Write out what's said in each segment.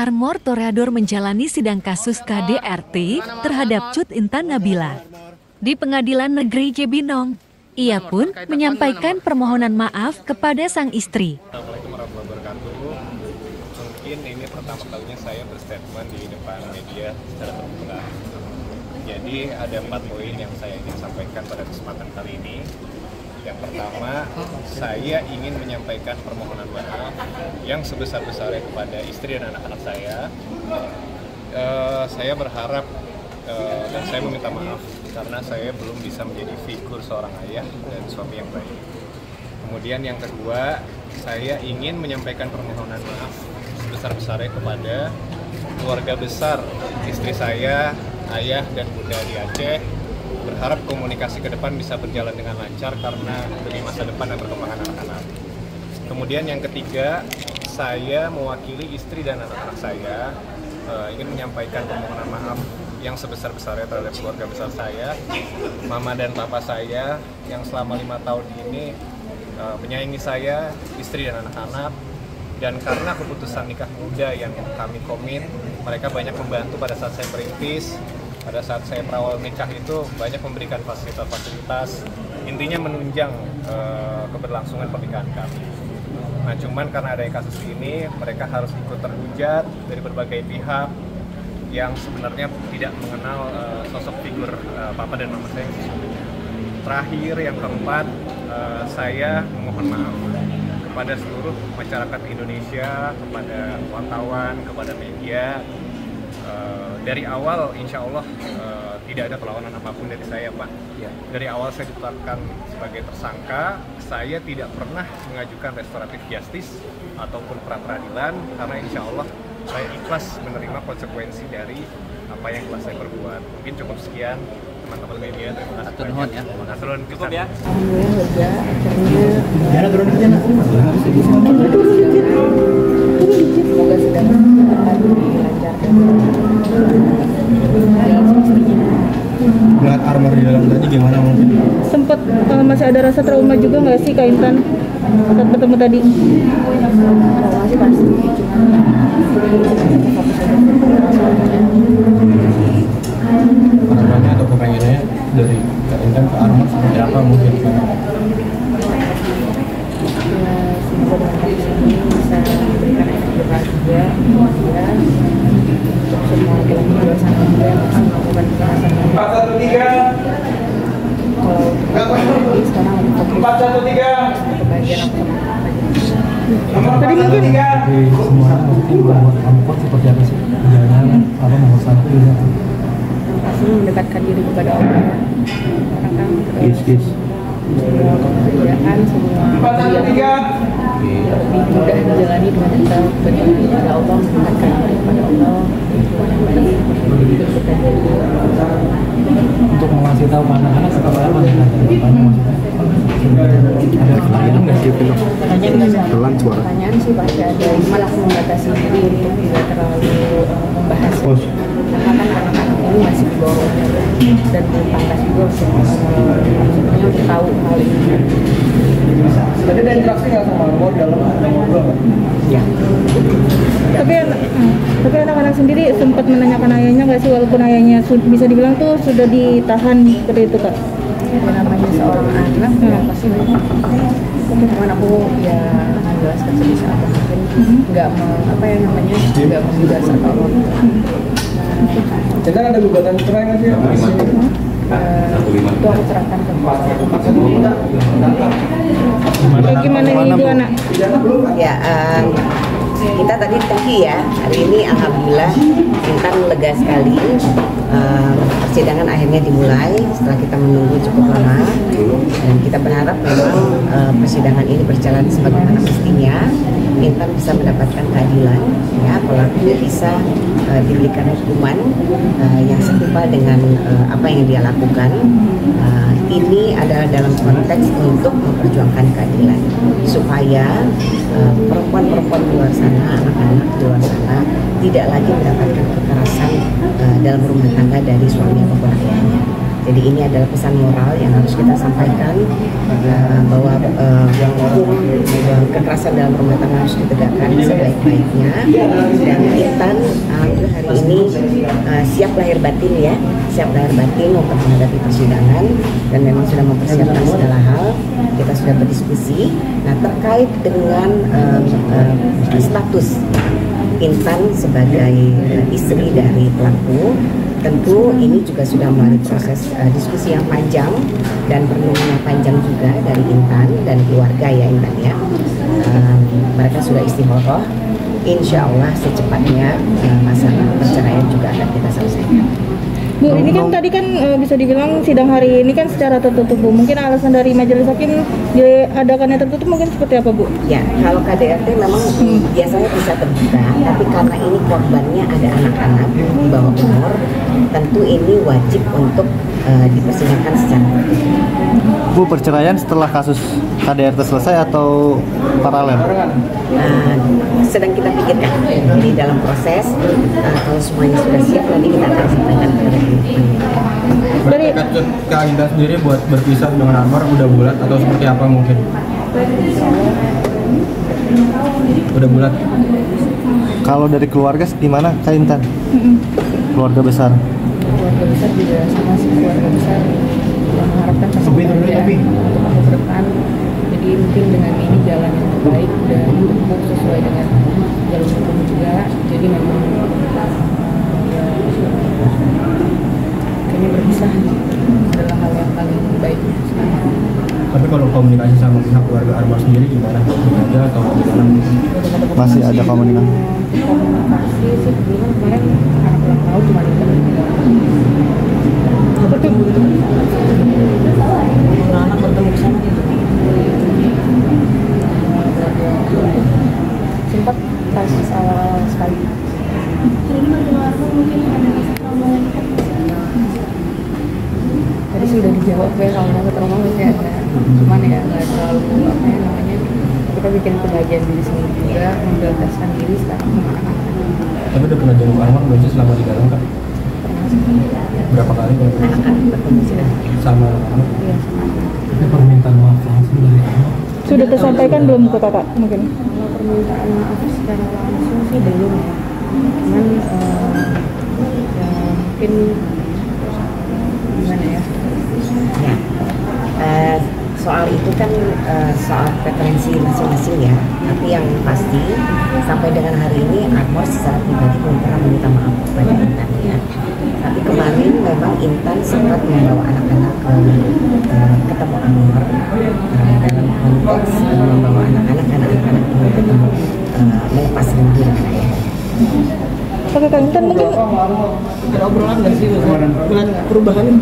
Armor Toreador menjalani sidang kasus KDRT terhadap Cut Intan Nabila di Pengadilan Negeri Cibinong. Ia pun menyampaikan permohonan maaf kepada sang istri. Assalamualaikum warahmatullahi wabarakatuh. Mungkin ini pertama kalinya saya berstatement di depan media secara terbuka. Jadi ada 4 poin yang saya ingin sampaikan pada kesempatan kali ini. Yang pertama, saya ingin menyampaikan permohonan maaf yang sebesar-besarnya kepada istri dan anak-anak saya. Saya berharap dan saya meminta maaf karena saya belum bisa menjadi figur seorang ayah dan suami yang baik. Kemudian yang kedua, saya ingin menyampaikan permohonan maaf sebesar-besarnya kepada keluarga besar istri saya, ayah dan bunda di Aceh. Berharap komunikasi ke depan bisa berjalan dengan lancar karena demi masa depan dan perkembangan anak-anak. Kemudian yang ketiga, saya mewakili istri dan anak-anak saya ingin menyampaikan permohonan maaf yang sebesar-besarnya terhadap keluarga besar saya, mama dan papa saya yang selama 5 tahun ini menyayangi saya, istri dan anak-anak. Dan karena keputusan nikah muda yang kami komit, mereka banyak membantu pada saat saya merintis. Pada saat saya berawal nikah itu banyak memberikan fasilitas-fasilitas, intinya menunjang keberlangsungan pernikahan kami. Nah, cuman karena ada kasus ini, mereka harus ikut terhujat dari berbagai pihak yang sebenarnya tidak mengenal sosok figur papa dan mama saya yang sesungguhnya. Terakhir, yang keempat, saya memohon maaf kepada seluruh masyarakat Indonesia, kepada wartawan, kepada media. Dari awal insya Allah tidak ada perlawanan apapun dari saya, Pak. Ya. Dari awal saya ditetapkan sebagai tersangka, saya tidak pernah mengajukan restoratif justice ataupun pra-peradilan karena insya Allah saya ikhlas menerima konsekuensi dari apa yang telah saya perbuat. Mungkin cukup sekian teman-teman media, terima kasih banyak. Ya. Aturun cukup ya. Semoga sedang dilancarkan. Melihat armor di dalam tadi gimana mungkin? Sempat masih ada rasa trauma juga nggak sih Kak Intan saat ketemu tadi? Trauma sih pasti, Harapannya atau kepengennya dari Kak Intan ke armor seperti apa mungkin? Semoga bisa memberikan efek bahagia untuk semua kita di luar sana juga yang masih melakukan kekerasan. 413. Kalau sekarang lagi fokus 413. kebahagiaan aku. Tadi mungkin Jadi semua mungkin membuat kamu seperti apa sih? Jangan apa nomor 1 juga. Pasti mendekatkan diri kepada Allah. Karena kan semua pekerjaan, semua yang lebih mudah dijalani dengan kita berdoa kepada Allah, mendekatkan diri kepada Allah, yang baik, kita Untuk mengasih tahu ke anak-anak seperti apa nih? Ada pertanyaan nggak sih film? pertanyaan sih pasti ada, malah membatasi diri untuk tidak terlalu membahas. Karena kan anak-anak ini masih di bawah umur dan belum pantas juga sebenarnya untuk tahu hal ini. Tadi ada interaksi nggak sama Armor dalam ngobrol? Ya. tapi anak-anak sendiri sempat menanyakan ayahnya nggak sih, walaupun ayahnya bisa dibilang tuh sudah ditahan seperti itu Kak? Yang namanya seorang anak ya pasti cuman aku ya menjelaskan sebisa apa mungkin, nggak apa yang namanya nggak membidas atau apa. Jadi ada gugatan cerai nggak sih? Itu aku serahkan ke Gimana ini itu anak? Ya, kita tadi pagi ya, hari ini alhamdulillah Intan lega sekali. Persidangan akhirnya dimulai setelah kita menunggu cukup lama, dan kita berharap memang persidangan ini berjalan sebagaimana mestinya. Intan bisa mendapatkan keadilan, ya, pelaku bisa diberikan hukuman yang setimpal dengan apa yang dia lakukan. Ini adalah dalam konteks untuk memperjuangkan keadilan supaya perempuan-perempuan di luar sana, anak-anak di luar sana tidak lagi mendapatkan kekerasan dalam rumah tangga dari suami maupun ayahnya. Jadi ini adalah pesan moral yang harus kita sampaikan, bahwa kekerasan dalam rumah tangga harus ditegakkan sebaik-baiknya. Dan Intan alhamdulillah hari ini siap lahir batin ya, siap lahir batin untuk menghadapi persidangan dan memang sudah mempersiapkan segala hal. Kita sudah berdiskusi. Nah, terkait dengan status Intan sebagai istri dari pelaku, tentu ini juga sudah melalui proses diskusi yang panjang dan perenungan yang panjang juga dari Intan dan keluarga ya Intan ya. Mereka sudah istikharah. Insya Allah secepatnya masalah perceraian juga akan kita selesaikan. Bu, ini kan tadi kan bisa dibilang sidang hari ini kan secara tertutup, Bu. Mungkin alasan dari majelis hakim diadakannya tertutup mungkin seperti apa, Bu? Ya, kalau KDRT memang biasanya bisa terbuka, tapi karena ini korbannya ada anak-anak di bawah umur, tentu ini wajib untuk dipersidangan secara tertutup. Bu, perceraian setelah kasus KDRT selesai atau paralel? Sedang kita pikirkan. Jadi dalam proses, kalau semuanya sudah siap, nanti kita akan sampaikan kepada Dari Kak Intan sendiri buat berpisah dengan Anwar udah bulat atau seperti apa mungkin? Udah bulat. Kalau dari keluarga gimana Kak Intan? Keluarga besar. Keluarga besar juga sama si keluarga besar yang mengharapkan kebahagiaan untuk aku ke depan. Jadi mungkin dengan ini jalan yang terbaik dan ditempuh sesuai dengan jalur hukum juga. Jadi memang ya kayaknya berpisah adalah hal yang paling baik. Tapi kalau komunikasi sama pihak keluarga Anwar sendiri gimana? Ada atau gimana? Masih ada komunikasi? Komunikasi sih belum, kemarin anak ulang tahun cuma itu. Tapi anak bertemu sama gitu. Sempat pas awal sekali. Tadi sudah dijawab ya kalau nggak trauma mungkin ada, cuman ya nggak terlalu apa ya namanya, kita bikin kebahagiaan diri sendiri juga, memprioritaskan diri sekarang sama anak-anak. Tapi udah pernah jenguk Anwar belum sih selama di dalam Kak? Berapa kali kalau anak-anak bertemu sudah. sama anak-anak? Iya sama anak. Ada permintaan maaf langsung dari Anwar? sudah tersampaikan belum ke Kakak mungkin? Kalau permintaan maaf secara langsung sih belum ya, cuman ya mungkin gimana ya? Ya, soal itu kan soal preferensi masing-masing ya. Tapi yang pasti sampai dengan hari ini Anwar secara pribadi belum pernah meminta maaf kepada Intan ya. Tapi kemarin memang Intan sempat membawa anak-anak ketemu Anwar dalam konteks membawa anak-anak ini ketemu melepas rindu dengan ayah. Oke, Kak Intan mungkin ada obrolan nggak sih bulan perubahannya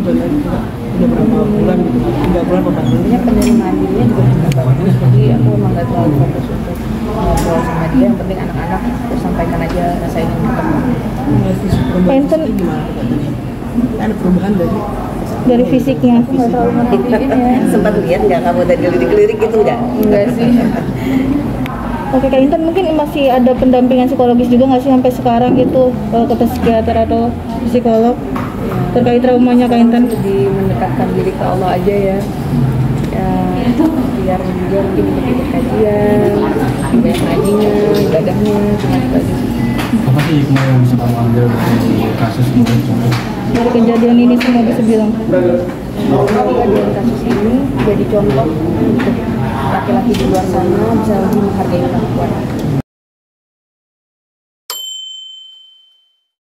udah berapa bulan gitu, 3 bulan apa? Intinya penerimaan dirinya juga sudah bagus, jadi aku emang nggak terlalu fokus untuk ngobrol sama dia, yang penting anak-anak aku sampaikan aja rasa ingin ketemu. Perubahan Intan gimana? Ada perubahan dari fisiknya. Aku nggak terlalu merhatiin ya. Sempat lihat nggak kamu tadi lirik-lirik gitu nggak? Enggak sih. Oke, Kak Intan mungkin masih ada pendampingan psikologis juga nggak sih sampai sekarang gitu ke psikiater atau psikolog terkait traumanya Kak Intan? Lebih mendekatkan diri ke Allah aja ya. Ya biar juga mungkin ikut kajian, banyak ngajinya, ibadahnya, cuma itu aja. Apa sih hikmah yang bisa kamu ambil dari kasus ini? Dari kejadian ini semua bisa bilang. Kejadian kasus ini jadi contoh untuk laki-laki di luar sana bisa lebih menghargai perempuan.